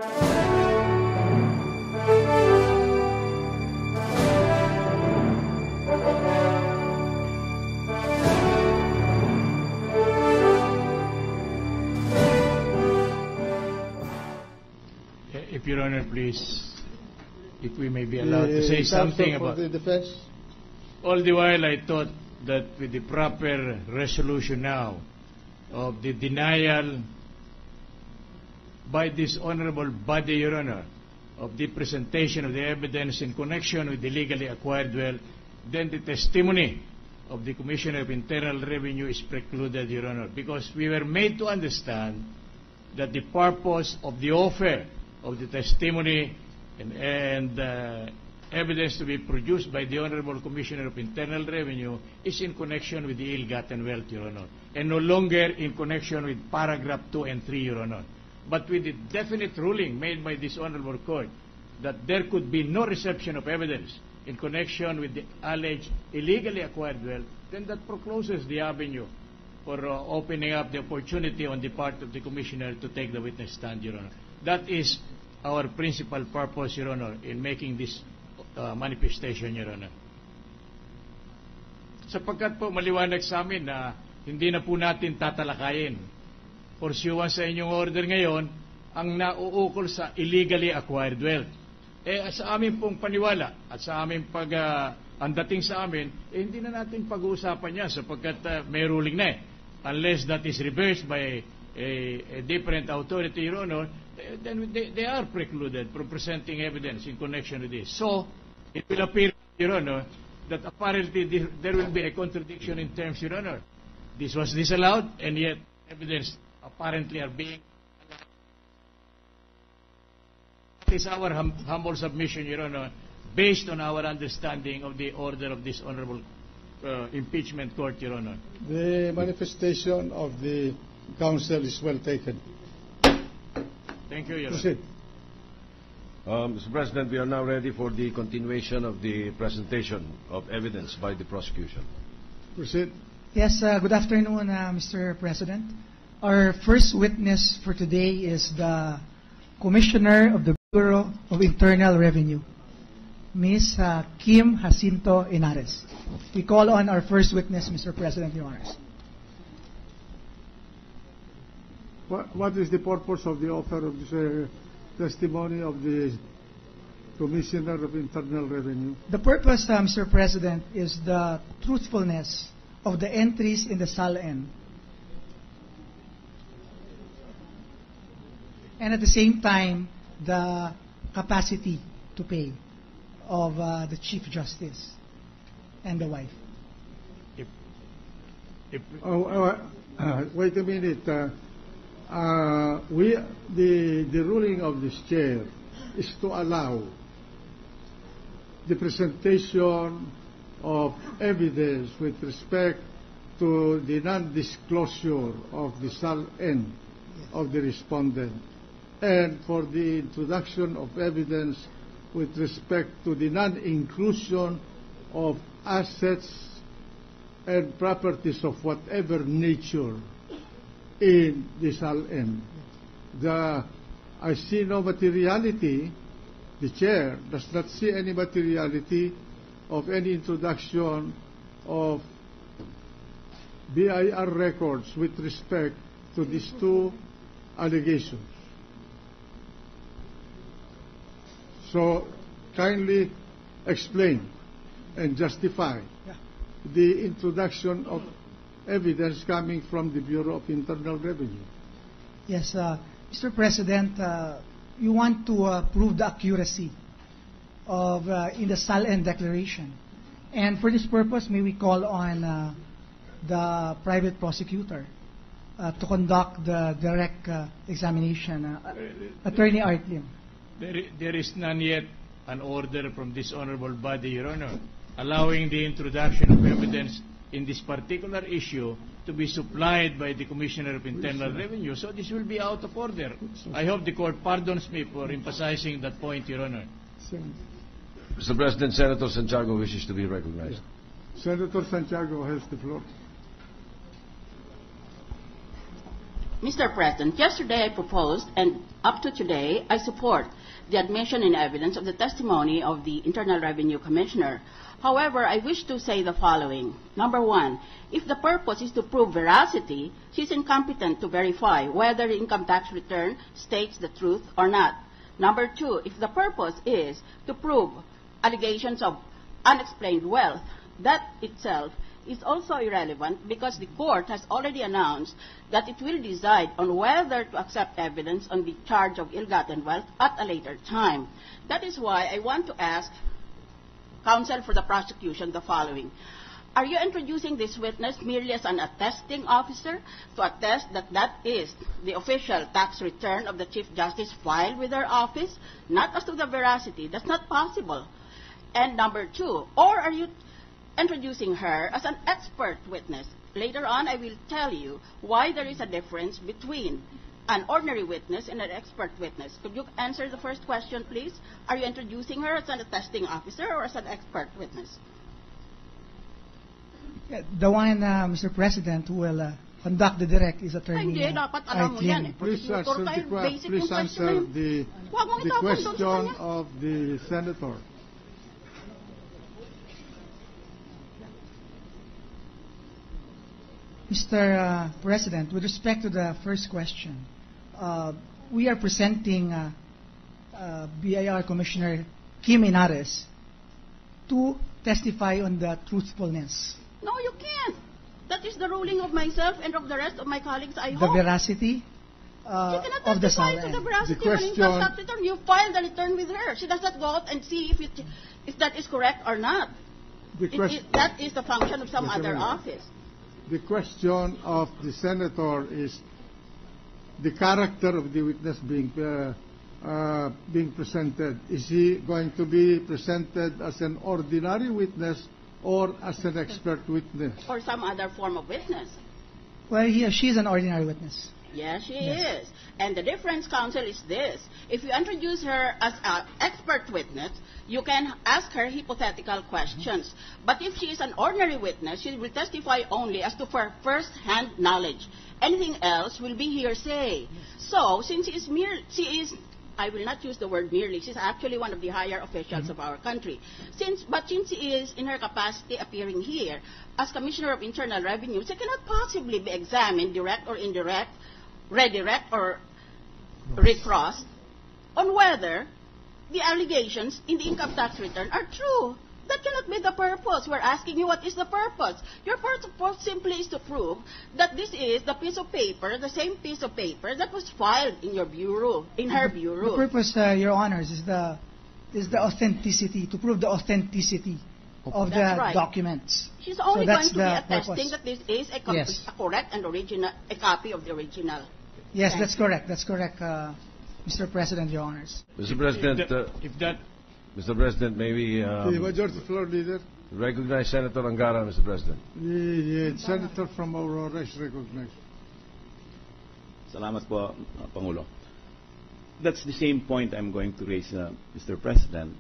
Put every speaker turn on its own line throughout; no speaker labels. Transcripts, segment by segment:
If Your Honor, please, if we may be allowed to say something about
the defense.
All the while, I thought that with the proper resolution now of the denial by this honorable body, Your Honor, of the presentation of the evidence in connection with the legally acquired wealth, then the testimony of the Commissioner of Internal Revenue is precluded, Your Honor, because we were made to understand that the purpose of the offer of the testimony and evidence to be produced by the Honorable Commissioner of Internal Revenue is in connection with the ill-gotten wealth, Your Honor, and no longer in connection with paragraph 2 and 3, Your Honor. But with the definite ruling made by this Honorable Court that there could be no reception of evidence in connection with the alleged illegally acquired wealth, then that forecloses the avenue for opening up the opportunity on the part of the Commissioner to take the witness stand, Your Honor. That is our principal purpose, Your Honor, in making this manifestation, Your Honor. Sapagkat po maliwanag sa amin na hindi na po natin tatalakayin, pursuant sa inyong order ngayon, ang nauukol sa illegally acquired wealth. Sa amin pong paniwala at sa amin ang dating sa amin, hindi na natin pag-uusapan yan sapagkat may ruling na Unless that is reversed by a different authority, Your Honor, then they are precluded from presenting evidence in connection with this. So, it will appear, Your Honor, that apparently there will be a contradiction in terms, Your Honor. This was disallowed, and yet evidence apparently are being allowed. That is our humble submission, Your Honor, based on our understanding of the order of this Honorable Impeachment Court, Your Honor.
The manifestation of the counsel is well taken.
Thank you, Your Honor.
Proceed.
Mr. President, we are now ready for the continuation of the presentation of evidence by the prosecution.
Proceed.
Yes, good afternoon, Mr. President. Our first witness for today is the Commissioner of the Bureau of Internal Revenue, Ms. Kim Jacinto Henares. We call on our first witness, Mr. President, Your Honors.
What is the purpose of the offer of this testimony of the Commissioner of Internal Revenue?
The purpose, Mr. President, is the truthfulness of the entries in the SALN, and at the same time, the capacity to pay of the Chief Justice and the wife.
Wait a minute. The ruling of this chair is to allow the presentation of evidence with respect to the non-disclosure of the SALN of the respondent, and for the introduction of evidence with respect to the non-inclusion of assets and properties of whatever nature in the SALN. I see no materiality. The chair does not see any materiality of any introduction of BIR records with respect to these two allegations. So, kindly explain and justify the introduction of evidence coming from the Bureau of Internal Revenue.
Yes, Mr. President, you want to prove the accuracy of in the SALN declaration. And for this purpose, may we call on the private prosecutor to conduct the direct examination. Attorney Art Lim.
There is none yet an order from this honorable body, Your Honor, allowing the introduction of evidence in this particular issue to be supplied by the Commissioner of Internal Revenue. So this will be out of order. I hope the Court pardons me for emphasizing that point, Your Honor.
Mr. President, Senator Santiago wishes to be recognized.
Senator Santiago has the floor.
Mr. President, yesterday I proposed, and up to today, I support the admission in evidence of the testimony of the Internal Revenue Commissioner. However, I wish to say the following. Number one, if the purpose is to prove veracity, she's incompetent to verify whether the income tax return states the truth or not. Number two, if the purpose is to prove allegations of unexplained wealth, that itself is also irrelevant because the court has already announced that it will decide on whether to accept evidence on the charge of ill-gotten wealth at a later time. That is why I want to ask counsel for the prosecution the following. Are you introducing this witness merely as an attesting officer to attest that that is the official tax return of the Chief Justice filed with her office, not as to the veracity? That's not possible. And number two, or are you introducing her as an expert witness? Later on, I will tell you why there is a difference between an ordinary witness and an expert witness. Could you answer the first question, please? Are you introducing her as an attesting officer or as an expert witness?
The one, Mr. President, who will conduct the direct is Attorney
Hindi, dapat alam mo yan.
Please answer the question of the Senator.
Mr. President, with respect to the first question, we are presenting BIR Commissioner Kim Inares to testify on the truthfulness.
No, you can't. That is the ruling of myself and of the rest of my colleagues, I hope.
The veracity of the
testify to the veracity of an income tax return. You filed the return with her. She does not go out and see if that is correct or not. That is the function of some other office.
The question of the Senator is the character of the witness being presented. Is he going to be presented as an ordinary witness or as an expert witness?
Or some other form of witness.
Well, she is an ordinary witness.
Yes, she is. And the difference, counsel, is this. If you introduce her as an expert witness, you can ask her hypothetical questions. But if she is an ordinary witness, she will testify only as to her first-hand knowledge. Anything else will be hearsay. So, since she is, I will not use the word merely, she's actually one of the higher officials of our country. But since she is in her capacity appearing here as Commissioner of Internal Revenue, she cannot possibly be examined, direct or indirect, redirect or recrossed, on whether the allegations in the income tax return are true. That cannot be the purpose. We're asking you what is the purpose. Your purpose simply is to prove that this is the piece of paper, the same piece of paper that was filed in your bureau, in her bureau.
The purpose, Your Honors, is the authenticity, to prove the authenticity of the documents.
She's only going to be
purpose.
attesting that this is a correct and original, a copy of the original.
Yes, that's correct. That's correct, Mr. President, Your Honors.
Mr. President, Mr. President, maybe
the Majority Floor Leader.
Recognize Senator Angara, Mr. President.
The Senator from Aurora is recognized.
Salamat po, Pangulo. That's the same point I'm going to raise, Mr. President,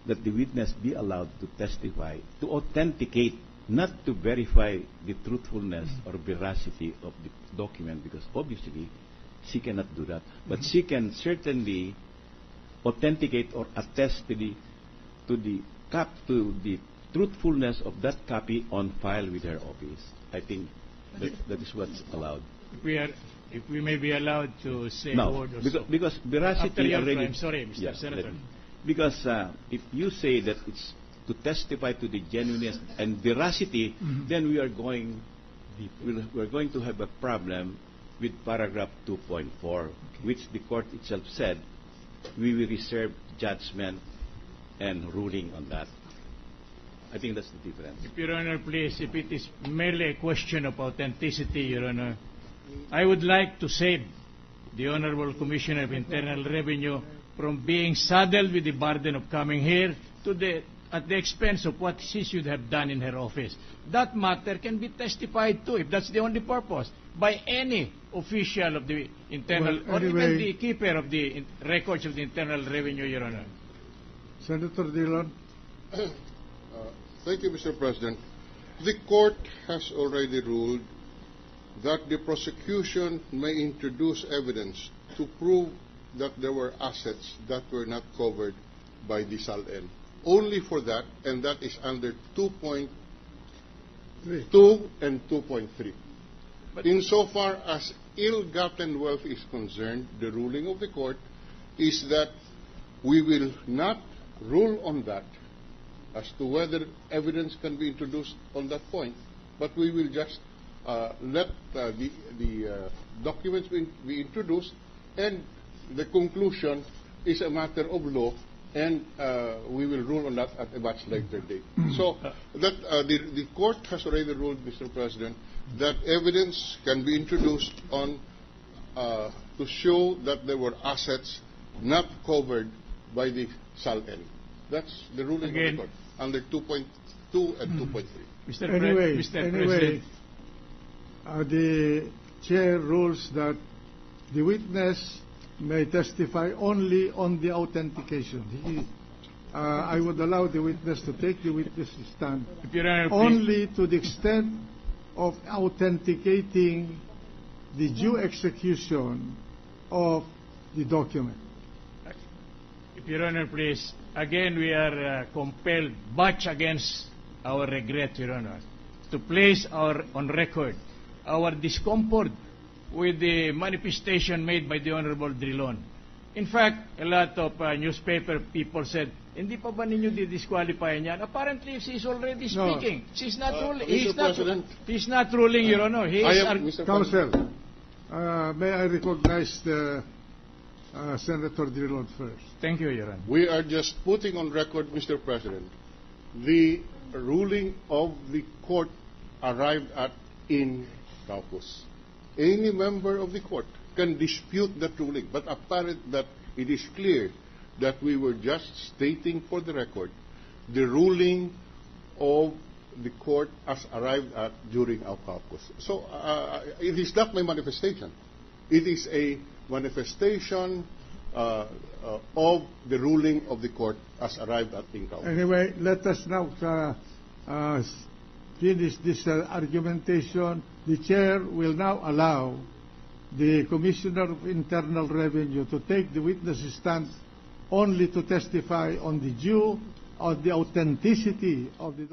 that the witness be allowed to testify, to authenticate, not to verify the truthfulness or veracity of the document, because obviously she cannot do that. But she can certainly authenticate or attest to the truthfulness of that copy on file with her office. I think that is what's allowed.
If we may be allowed to say a word or so.
Because veracity already...
I'm sorry, Mr. Senator.
Because if you say that it's to testify to the genuineness and veracity, then we're going to have a problem with paragraph 2.4, which the court itself said we will reserve judgment and ruling on that. I think that's the difference.
If Your Honor, please, if it is merely a question of authenticity, Your Honor, I would like to save the Honorable Commissioner of Internal Revenue from being saddled with the burden of coming here at the expense of what she should have done in her office. That matter can be testified to, if that's the only purpose, by any official of the internal, or even the keeper of the records of the Internal Revenue, Your Honor.
Senator Dillon.
Thank you, Mr. President. The court has already ruled that the prosecution may introduce evidence to prove that there were assets that were not covered by the SALN. Only for that, and that is under 2.2 and 2.3. Insofar as ill-gotten wealth is concerned, the ruling of the court is that we will not rule on that as to whether evidence can be introduced on that point, but we will just let the documents be introduced, and the conclusion is a matter of law, and we will rule on that at a much later date. So that the court has already ruled, Mr. President, that evidence can be introduced on to show that there were assets not covered by the SALN. That's the ruling of the court under 2.2 and 2.3.
Anyway,
President.
The chair rules that the witness may testify only on the authentication. I would allow the witness to take the witness stand only to the extent of authenticating the due execution of the document.
If Your Honor, please, again we are compelled, much against our regret, Your Honor, to place on record our discomfort with the manifestation made by the Honorable Drilon. In fact, a lot of newspaper people said, hindi pa ba ninyo di-disqualify niyan? Apparently, she's already speaking.
No.
She's not ruling.
He's
not ruling, Your Honor.
Counsel, may I recognize the Senator Drilon first?
Thank you, Your Honor.
We are just putting on record, Mr. President, the ruling of the court arrived at in caucus. Any member of the court can dispute that ruling, but apparent that it is clear that we were just stating for the record the ruling of the court as arrived at during our caucus. So it is not my manifestation. It is a manifestation of the ruling of the court as arrived at in caucus.
Anyway, let us now finish this argumentation. The chair will now allow the Commissioner of Internal Revenue to take the witness stand only to testify on the due or the authenticity of the